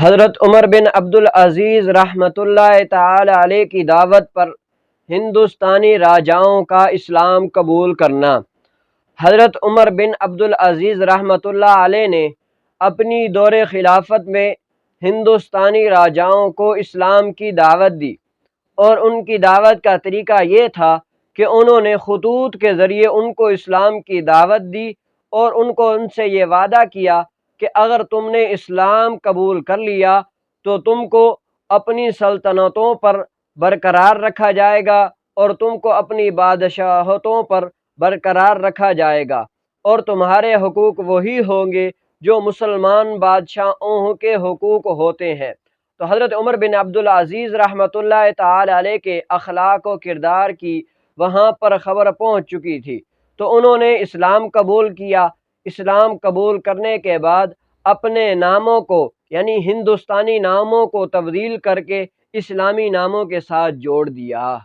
حضرت عمر بن عبدالعزیز رحمۃ اللہ تعالی علیہ کی دعوت پر ہندوستانی راجاؤں کا اسلام قبول کرنا۔ حضرت عمر بن عبدالعزیز رحمۃ اللہ علیہ نے اپنی دور خلافت میں ہندوستانی راجاؤں کو اسلام کی دعوت دی، اور ان کی دعوت کا طریقہ یہ تھا کہ انہوں نے خطوط کے ذریعے ان کو اسلام کی دعوت دی اور ان سے یہ وعدہ کیا کہ اگر تم نے اسلام قبول کر لیا تو تم کو اپنی سلطنتوں پر برقرار رکھا جائے گا اور تم کو اپنی بادشاہتوں پر برقرار رکھا جائے گا، اور تمہارے حقوق وہی ہوں گے جو مسلمان بادشاہوں کے حقوق ہوتے ہیں۔ تو حضرت عمر بن عبدالعزیز رحمۃ اللہ تعالی علیہ کے اخلاق و کردار کی وہاں پر خبر پہنچ چکی تھی، تو انہوں نے اسلام قبول کیا۔ اسلام قبول کرنے کے بعد اپنے ناموں کو یعنی ہندوستانی ناموں کو تبدیل کر کے اسلامی ناموں کے ساتھ جوڑ دیا۔